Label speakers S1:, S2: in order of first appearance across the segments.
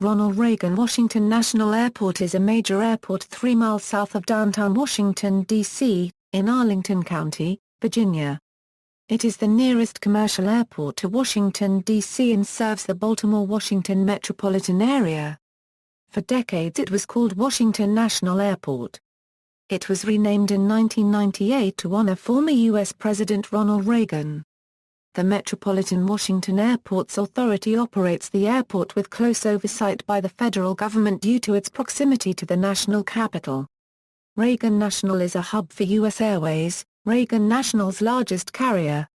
S1: Ronald Reagan Washington National Airport is a major airport 3 miles south of downtown Washington, D.C., in Arlington County, Virginia. It is the nearest commercial airport to Washington, D.C. and serves the Baltimore-Washington Metropolitan Area. For decades it was called Washington National Airport. It was renamed in 1998 to honor former U.S. President Ronald Reagan. The Metropolitan Washington Airports Authority operates the airport with close oversight by the federal government due to its proximity to the national capital. Reagan National is a hub for US Airways, Reagan National's largest carrier.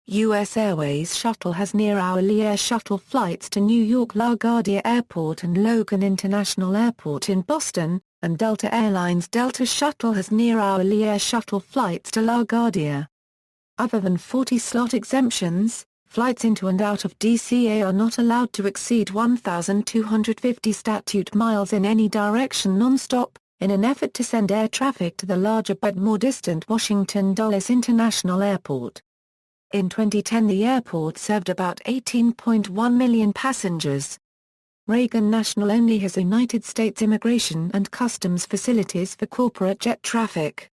S1: US Airways Shuttle has near-hourly air shuttle flights to New York LaGuardia Airport and Logan International Airport in Boston, and Delta Airlines Delta Shuttle has near-hourly air shuttle flights to LaGuardia. Other than 40-slot exemptions, flights into and out of DCA are not allowed to exceed 1,250 statute miles in any direction non-stop, in an effort to send air traffic to the larger but more distant Washington Dulles International Airport. In 2010 the airport served about 18.1 million passengers. Reagan National only has United States Immigration and Customs facilities for corporate jet traffic.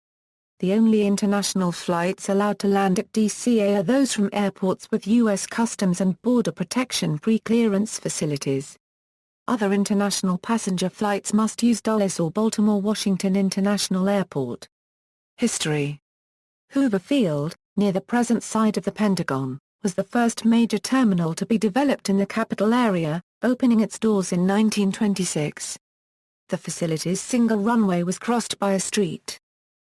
S1: The only international flights allowed to land at DCA are those from airports with U.S. Customs and Border Protection pre-clearance facilities. Other international passenger flights must use Dulles or Baltimore-Washington International Airport. History. Hoover Field, near the present site of the Pentagon, was the first major terminal to be developed in the capital area, opening its doors in 1926. The facility's single runway was crossed by a street.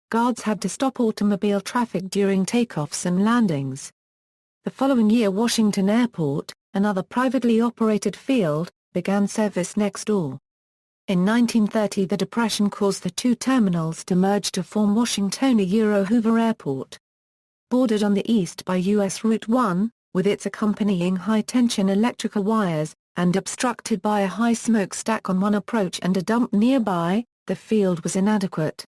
S1: Guards had to stop automobile traffic during takeoffs and landings. The following year Washington Airport, another privately operated field, began service next door. In 1930 the Depression caused the two terminals to merge to form Washington-Hoover Airport. Bordered on the east by U.S. Route 1, with its accompanying high-tension electrical wires, and obstructed by a high smokestack on one approach and a dump nearby, the field was inadequate.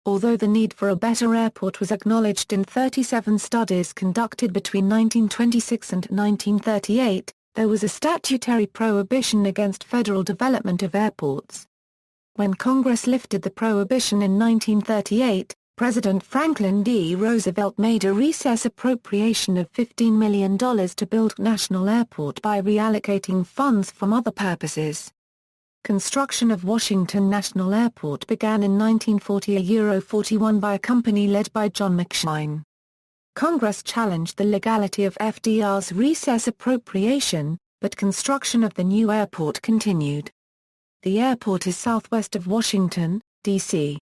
S1: Although the need for a better airport was acknowledged in 37 studies conducted between 1926 and 1938, there was a statutory prohibition against federal development of airports. When Congress lifted the prohibition in 1938, President Franklin D. Roosevelt made a recess appropriation of $15 million to build National Airport by reallocating funds from other purposes. Construction of Washington National Airport began in 1940-41 by a company led by John McShine. Congress challenged the legality of FDR's recess appropriation, but construction of the new airport continued. The airport is southwest of Washington, D.C.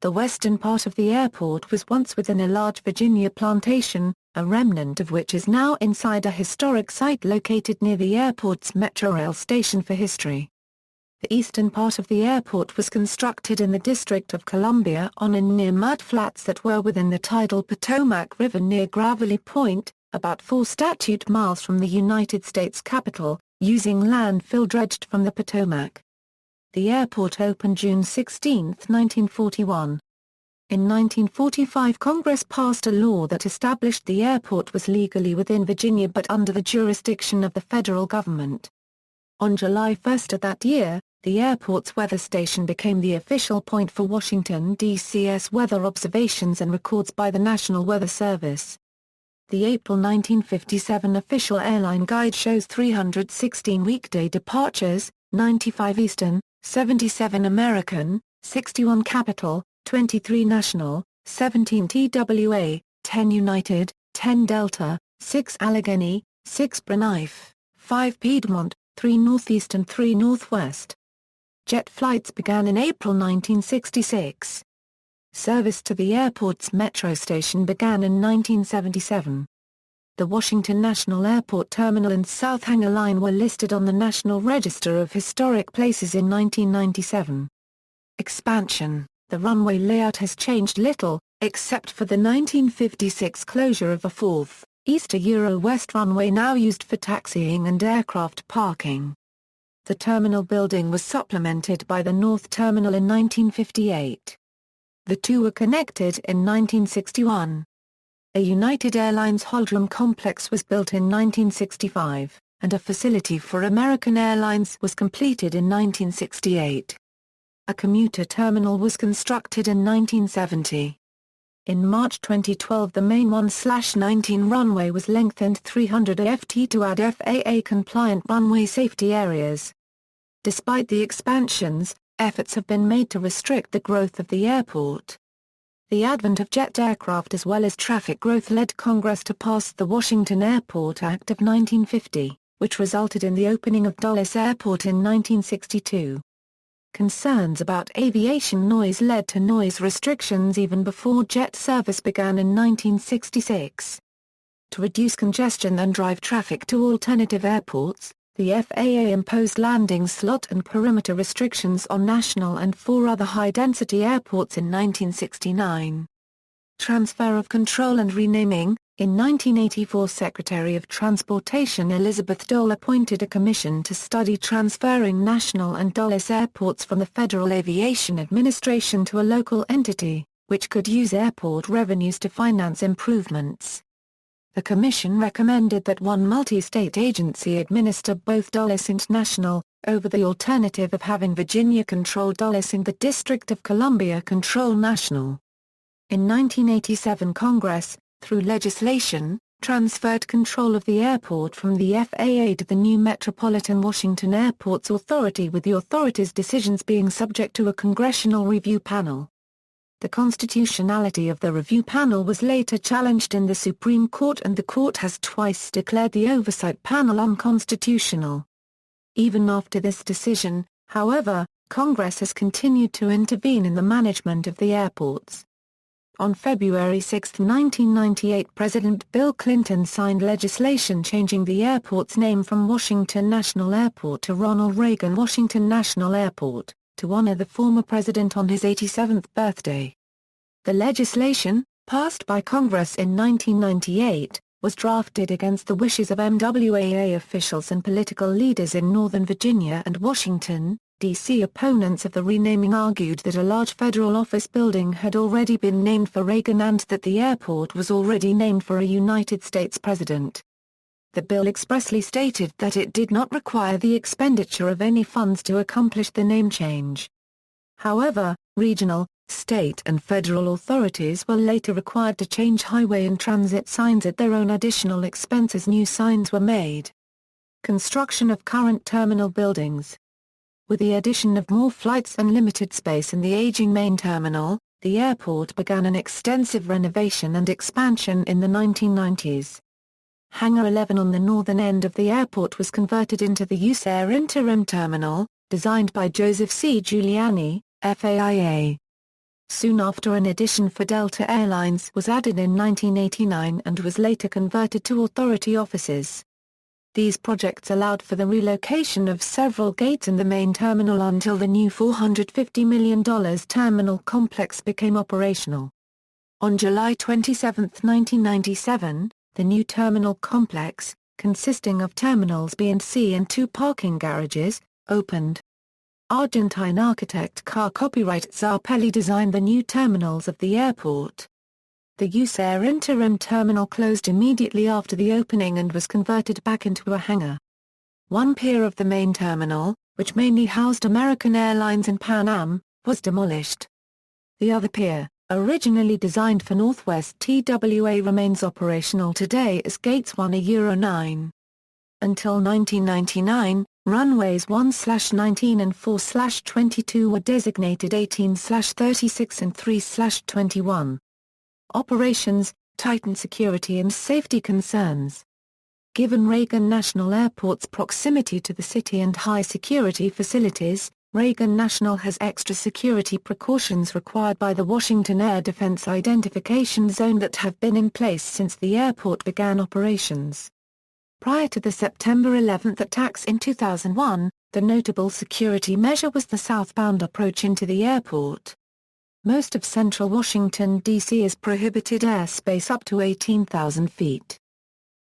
S1: The western part of the airport was once within a large Virginia plantation, a remnant of which is now inside a historic site located near the airport's Metrorail station for history. The eastern part of the airport was constructed in the District of Columbia on and near mud flats that were within the tidal Potomac River near Gravelly Point, about 4 statute miles from the United States Capitol, using landfill dredged from the Potomac. The airport opened June 16, 1941. In 1945 Congress passed a law that established the airport was legally within Virginia but under the jurisdiction of the federal government. On July 1 of that year, the airport's weather station became the official point for Washington, D.C.'s weather observations and records by the National Weather Service. The April 1957 official airline guide shows 316 weekday departures, 95 Eastern, 77 American, 61 Capital, 23 National, 17 TWA, 10 United, 10 Delta, 6 Allegheny, 6 Braniff, 5 Piedmont, 3 Northeast and 3 Northwest. Jet flights began in April 1966. Service to the airport's metro station began in 1977. The Washington National Airport Terminal and South Hangar Line were listed on the National Register of Historic Places in 1997. Expansion. The runway layout has changed little, except for the 1956 closure of the 4th, East-West runway now used for taxiing and aircraft parking. The terminal building was supplemented by the North Terminal in 1958. The two were connected in 1961. A United Airlines Holdrum complex was built in 1965. and a facility for American Airlines was completed in 1968. A commuter terminal was constructed in 1970. In March 2012 the main 1/19 runway was lengthened 300 ft to add FAA-compliant runway safety areas. Despite the expansions, efforts have been made to restrict the growth of the airport. The advent of jet aircraft as well as traffic growth led Congress to pass the Washington Airport Act of 1950, which resulted in the opening of Dulles Airport in 1962. Concerns about aviation noise led to noise restrictions even before jet service began in 1966. To reduce congestion and drive traffic to alternative airports, the FAA imposed landing slot and perimeter restrictions on National and 4 other high-density airports in 1969. Transfer of control and renaming. In 1984 Secretary of Transportation Elizabeth Dole appointed a commission to study transferring National and Dulles airports from the Federal Aviation Administration to a local entity, which could use airport revenues to finance improvements. The commission recommended that one multi-state agency administer both Dulles and National, over the alternative of having Virginia control Dulles and the District of Columbia control National. In 1987 Congress, through legislation, transferred control of the airport from the FAA to the new Metropolitan Washington Airports Authority, with the authority's decisions being subject to a congressional review panel. The constitutionality of the review panel was later challenged in the Supreme Court, and the court has twice declared the oversight panel unconstitutional. Even after this decision, however, Congress has continued to intervene in the management of the airports. On February 6, 1998 President Bill Clinton signed legislation changing the airport's name from Washington National Airport to Ronald Reagan Washington National Airport, to honor the former president on his 87th birthday. The legislation, passed by Congress in 1998, was drafted against the wishes of MWAA officials and political leaders in Northern Virginia and Washington, D.C. Opponents of the renaming argued that a large federal office building had already been named for Reagan and that the airport was already named for a United States president. The bill expressly stated that it did not require the expenditure of any funds to accomplish the name change. However, regional, state and federal authorities were later required to change highway and transit signs at their own additional expense as new signs were made. Construction of current terminal buildings. With the addition of more flights and limited space in the aging main terminal, the airport began an extensive renovation and expansion in the 1990s. Hangar 11 on the northern end of the airport was converted into the US Air Interim Terminal, designed by Joseph C. Giuliani, FAIA. Soon after, an addition for Delta Airlines was added in 1989 and was later converted to authority offices. These projects allowed for the relocation of several gates in the main terminal until the new $450 million terminal complex became operational. On July 27, 1997, the new terminal complex, consisting of terminals B and C and 2 parking garages, opened. Argentine architect Car Copyright Zarpelli designed the new terminals of the airport. The US Air Interim Terminal closed immediately after the opening and was converted back into a hangar. One pier of the main terminal, which mainly housed American Airlines and Pan Am, was demolished. The other pier, originally designed for Northwest TWA, remains operational today as Gates 1/9. Until 1999, runways 1/19 and 4/22 were designated 18/36 and 3/21. Operations, tightened security and safety concerns. Given Reagan National Airport's proximity to the city and high security facilities, Reagan National has extra security precautions required by the Washington Air Defense Identification Zone that have been in place since the airport began operations. Prior to the September 11 attacks in 2001, the notable security measure was the southbound approach into the airport. Most of central Washington, D.C. is prohibited airspace up to 18,000 feet.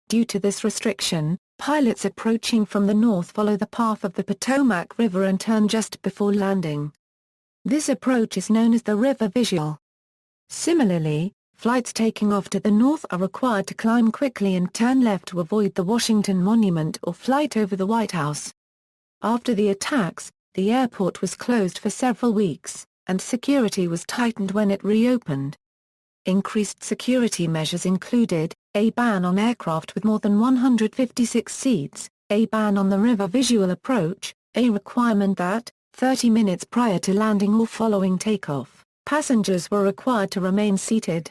S1: Due to this restriction, pilots approaching from the north follow the path of the Potomac River and turn just before landing. This approach is known as the river visual. Similarly, flights taking off to the north are required to climb quickly and turn left to avoid the Washington Monument or flight over the White House. After the attacks, the airport was closed for several weeks, and security was tightened when it reopened. Increased security measures included, a ban on aircraft with more than 156 seats, a ban on the river visual approach, a requirement that, 30 minutes prior to landing or following takeoff, passengers were required to remain seated.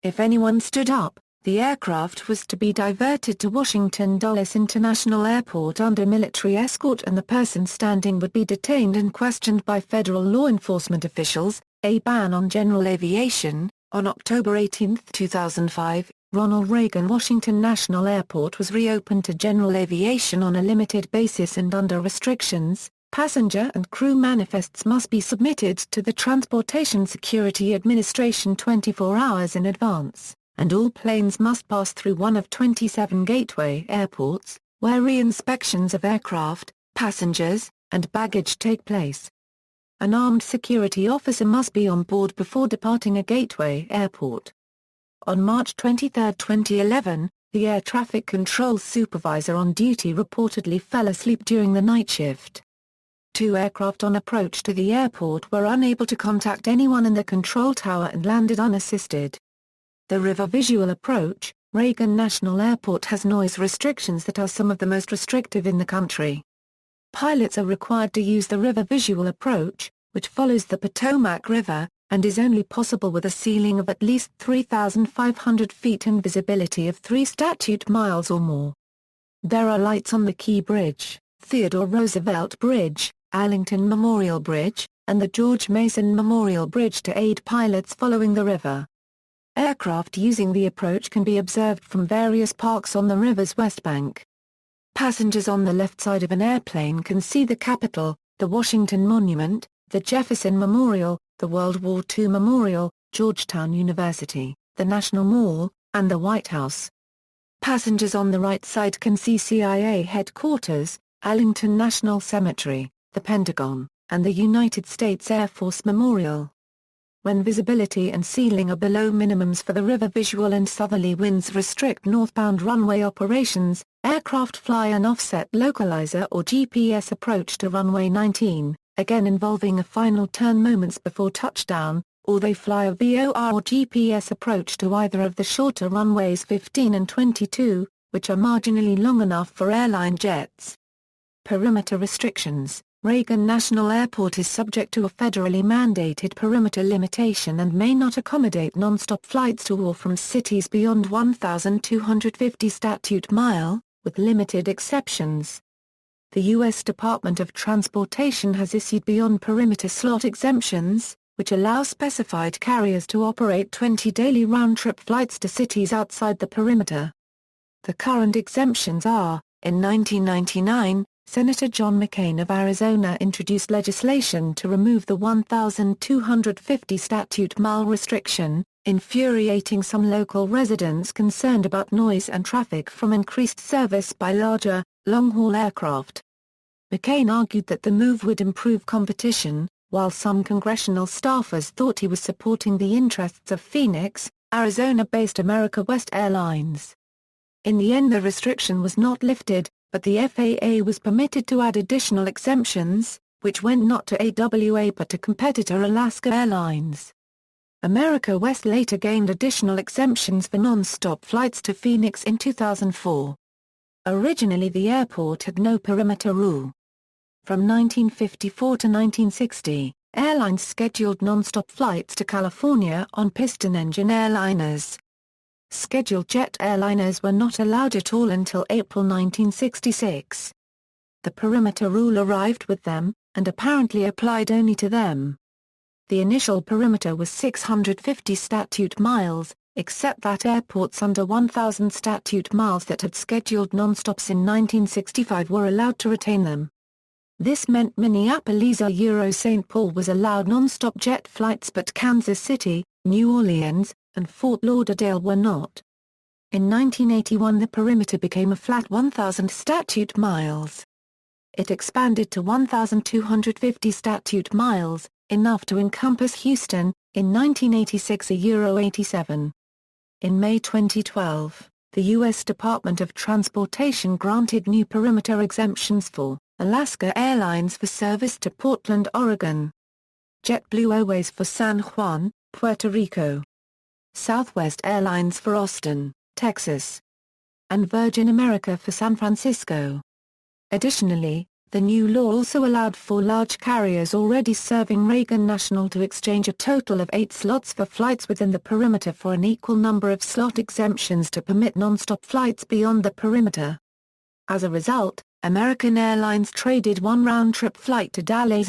S1: If anyone stood up, the aircraft was to be diverted to Washington Dulles International Airport under military escort and the person standing would be detained and questioned by federal law enforcement officials. A ban on general aviation. On October 18, 2005, Ronald Reagan Washington National Airport was reopened to general aviation on a limited basis and under restrictions. Passenger and crew manifests must be submitted to the Transportation Security Administration 24 hours in advance, and all planes must pass through one of 27 gateway airports, where re-inspections of aircraft, passengers, and baggage take place. An armed security officer must be on board before departing a gateway airport. On March 23, 2011, the air traffic control supervisor on duty reportedly fell asleep during the night shift. 2 aircraft on approach to the airport were unable to contact anyone in the control tower and landed unassisted. The river visual approach. Reagan National Airport has noise restrictions that are some of the most restrictive in the country. Pilots are required to use the river visual approach, which follows the Potomac River, and is only possible with a ceiling of at least 3,500 feet and visibility of 3 statute miles or more. There are lights on the Key Bridge, Theodore Roosevelt Bridge, Arlington Memorial Bridge, and the George Mason Memorial Bridge to aid pilots following the river. Aircraft using the approach can be observed from various parks on the river's west bank. Passengers on the left side of an airplane can see the Capitol, the Washington Monument, the Jefferson Memorial, the World War II Memorial, Georgetown University, the National Mall, and the White House. Passengers on the right side can see CIA headquarters, Arlington National Cemetery, the Pentagon, and the United States Air Force Memorial. When visibility and ceiling are below minimums for the river visual and southerly winds restrict northbound runway operations, aircraft fly an offset localizer or GPS approach to runway 19, again involving a final turn moments before touchdown, or they fly a VOR or GPS approach to either of the shorter runways 15 and 22, which are marginally long enough for airline jets. Perimeter restrictions. Reagan National Airport is subject to a federally mandated perimeter limitation and may not accommodate non-stop flights to or from cities beyond 1,250 statute mile, with limited exceptions. The U.S. Department of Transportation has issued beyond perimeter slot exemptions, which allow specified carriers to operate 20 daily round-trip flights to cities outside the perimeter. The current exemptions are, in 1999, Senator John McCain of Arizona introduced legislation to remove the 1,250 statute-mile restriction, infuriating some local residents concerned about noise and traffic from increased service by larger, long-haul aircraft. McCain argued that the move would improve competition, while some congressional staffers thought he was supporting the interests of Phoenix, Arizona-based America West Airlines. In the end the restriction was not lifted, but the FAA was permitted to add additional exemptions, which went not to AWA but to competitor Alaska Airlines. America West later gained additional exemptions for non-stop flights to Phoenix in 2004. Originally the airport had no perimeter rule. From 1954 to 1960, airlines scheduled non-stop flights to California on piston-engine airliners. Scheduled jet airliners were not allowed at all until April 1966. The perimeter rule arrived with them, and apparently applied only to them. The initial perimeter was 650 statute miles, except that airports under 1,000 statute miles that had scheduled non-stops in 1965 were allowed to retain them. This meant Minneapolis/St. Paul was allowed non-stop jet flights but Kansas City, New Orleans, and Fort Lauderdale were not. In 1981 the perimeter became a flat 1,000 statute miles. It expanded to 1,250 statute miles, enough to encompass Houston, In 1986 a €87. In May 2012, the U.S. Department of Transportation granted new perimeter exemptions for Alaska Airlines for service to Portland, Oregon. JetBlue Airways for San Juan, Puerto Rico. Southwest Airlines for Austin, Texas. And Virgin America for San Francisco. Additionally, the new law also allowed 4 large carriers already serving Reagan National to exchange a total of 8 slots for flights within the perimeter for an equal number of slot exemptions to permit non-stop flights beyond the perimeter. As a result, American Airlines traded one round-trip flight to Dallas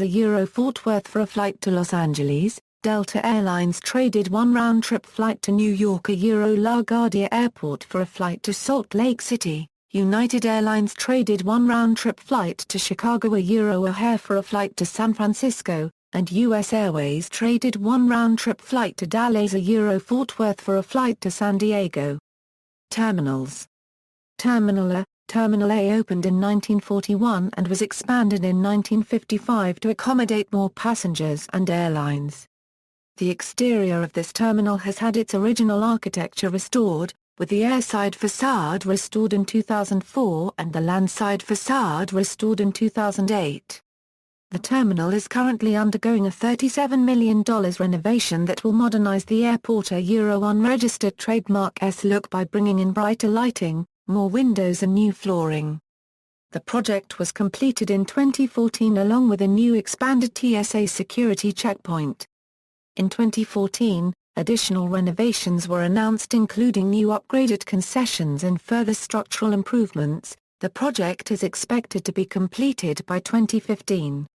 S1: Fort Worth for a flight to Los Angeles, Delta Airlines traded one round-trip flight to New York LaGuardia Airport for a flight to Salt Lake City. United Airlines traded one round-trip flight to Chicago O'Hare for a flight to San Francisco, and US Airways traded one round-trip flight to Dallas Fort Worth for a flight to San Diego. Terminals. Terminal A opened in 1941 and was expanded in 1955 to accommodate more passengers and airlines. The exterior of this terminal has had its original architecture restored, with the airside facade restored in 2004 and the landside facade restored in 2008. The terminal is currently undergoing a $37 million renovation that will modernize the airport unregistered trademark S-look by bringing in brighter lighting, more windows and new flooring. The project was completed in 2014 along with a new expanded TSA security checkpoint. In 2014, additional renovations were announced including new upgraded concessions and further structural improvements. The project is expected to be completed by 2015.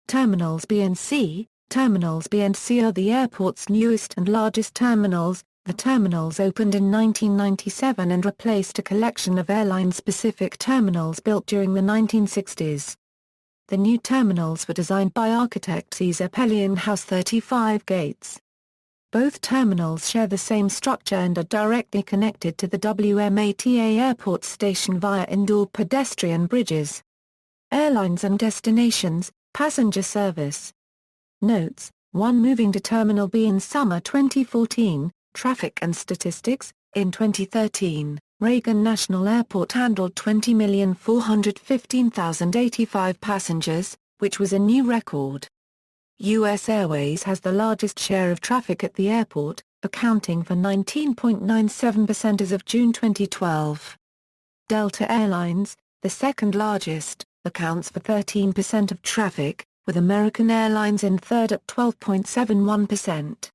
S1: Terminals B and C. Terminals B and C are the airport's newest and largest terminals. The terminals opened in 1997 and replaced a collection of airline-specific terminals built during the 1960s. The new terminals were designed by architect Cesar Pelli and house 35 gates. Both terminals share the same structure and are directly connected to the WMATA airport station via indoor pedestrian bridges. Airlines and destinations, passenger service. Notes: 1. Moving to Terminal B in summer 2014, traffic and statistics. In 2013, Reagan National Airport handled 20,415,085 passengers, which was a new record. US Airways has the largest share of traffic at the airport, accounting for 19.97% as of June 2012. Delta Airlines, the second largest, accounts for 13% of traffic, with American Airlines in third at 12.71%.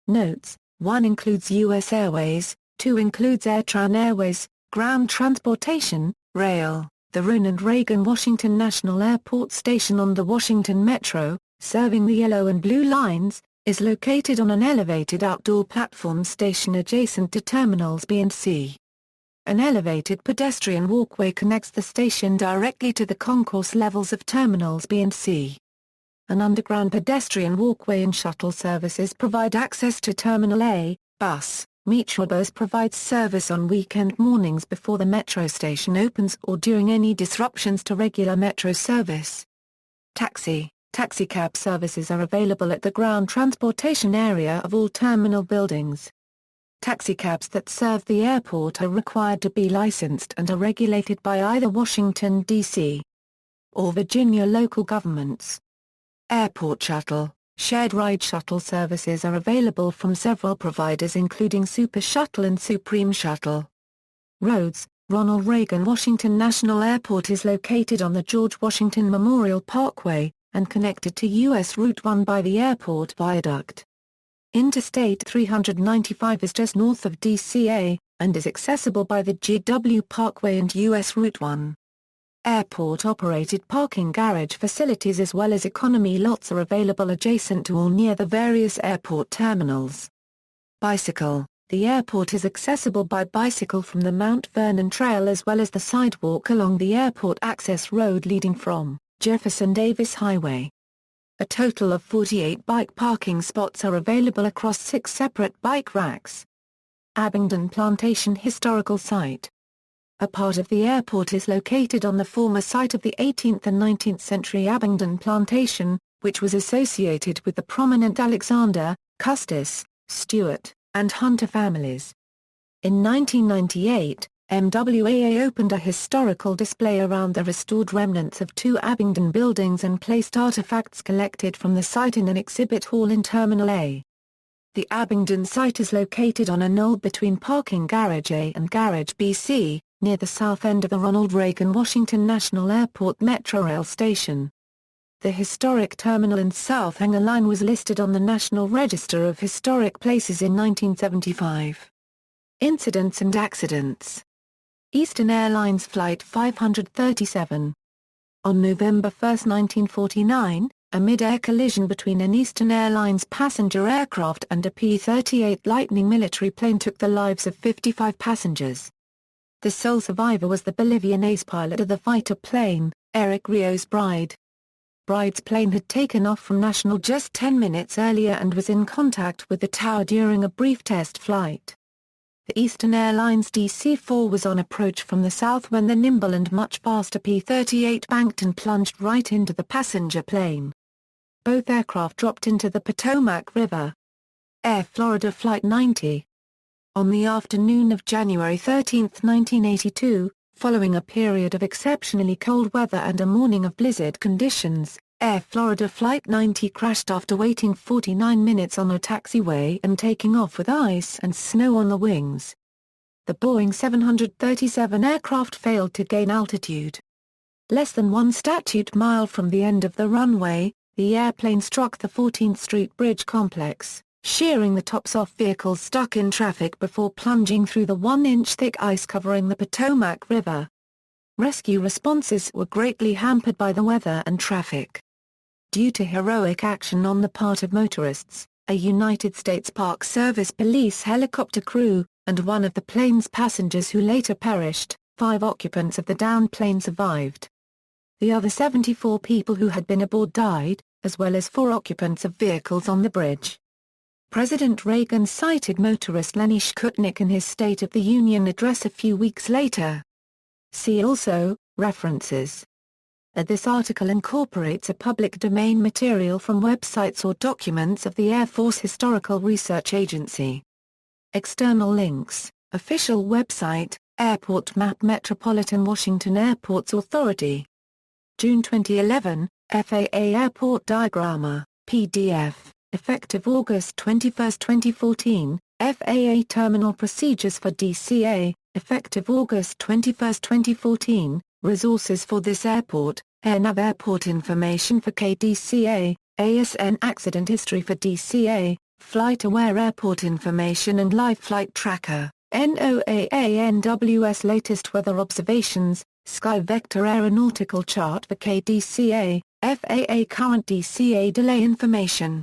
S1: Notes: 1 includes US Airways, 2 includes AirTran Airways, ground transportation, rail. The Ronald Reagan Washington National Airport Station on the Washington Metro, serving the yellow and blue lines, is located on an elevated outdoor platform station adjacent to Terminals B and C. An elevated pedestrian walkway connects the station directly to the concourse levels of Terminals B and C. An underground pedestrian walkway and shuttle services provide access to Terminal A. Bus. Metrobus provides service on weekend mornings before the metro station opens or during any disruptions to regular metro service. Taxicab services are available at the ground transportation area of all terminal buildings. Taxicabs that serve the airport are required to be licensed and are regulated by either Washington, D.C. or Virginia local governments. Airport Shuttle. Shared ride shuttle services are available from several providers including Super Shuttle and Supreme Shuttle. Roads. Ronald Reagan Washington National Airport is located on the George Washington Memorial Parkway, and connected to U.S. Route 1 by the airport viaduct. Interstate 395 is just north of DCA, and is accessible by the GW Parkway and U.S. Route 1. Airport-operated parking garage facilities as well as economy lots are available adjacent to or near the various airport terminals. Bicycle. The airport is accessible by bicycle from the Mount Vernon Trail as well as the sidewalk along the airport access road leading from Jefferson Davis Highway. A total of 48 bike parking spots are available across 6 separate bike racks. Abingdon Plantation Historical Site. A part of the airport is located on the former site of the 18th and 19th century Abingdon Plantation, which was associated with the prominent Alexander, Custis, Stewart, and Hunter families. In 1998, MWAA opened a historical display around the restored remnants of two Abingdon buildings and placed artifacts collected from the site in an exhibit hall in Terminal A. The Abingdon site is located on a knoll between Parking Garage A and Garage BC, near the south end of the Ronald Reagan Washington National Airport Metrorail station. The historic terminal and South Hangar Line was listed on the National Register of Historic Places in 1975. Incidents and accidents. Eastern Airlines Flight 537. On November 1, 1949, a mid-air collision between an Eastern Airlines passenger aircraft and a P-38 Lightning military plane took the lives of 55 passengers. The sole survivor was the Bolivian ace pilot of the fighter plane, Eric Rios Bride. Bride's plane had taken off from National just 10 minutes earlier and was in contact with the tower during a brief test flight. The Eastern Airlines DC-4 was on approach from the south when the nimble and much faster P-38 banked and plunged right into the passenger plane. Both aircraft dropped into the Potomac River. Air Florida Flight 90. On the afternoon of January 13, 1982, following a period of exceptionally cold weather and a morning of blizzard conditions, Air Florida Flight 90 crashed after waiting 49 minutes on a taxiway and taking off with ice and snow on the wings. The Boeing 737 aircraft failed to gain altitude. Less than 1 statute mile from the end of the runway, the airplane struck the 14th Street Bridge complex, shearing the tops off vehicles stuck in traffic before plunging through the 1-inch thick ice covering the Potomac River. Rescue responses were greatly hampered by the weather and traffic. Due to heroic action on the part of motorists, a United States Park Service police helicopter crew, and one of the plane's passengers who later perished, 5 occupants of the downed plane survived. The other 74 people who had been aboard died, as well as 4 occupants of vehicles on the bridge. President Reagan cited motorist Lenny Shkutnik in his State of the Union address a few weeks later. See also, references. This article incorporates a public domain material from websites or documents of the Air Force Historical Research Agency. External links, official website, Airport Map Metropolitan Washington Airports Authority. June 2011, FAA Airport Diagramma, PDF, effective August 21, 2014, FAA Terminal Procedures for DCA, effective August 21, 2014, resources for this airport, AirNav Airport Information for KDCA, ASN Accident History for DCA, FlightAware Airport Information and Live Flight Tracker, NOAA NWS Latest Weather Observations, Sky Vector Aeronautical Chart for KDCA, FAA Current DCA Delay Information.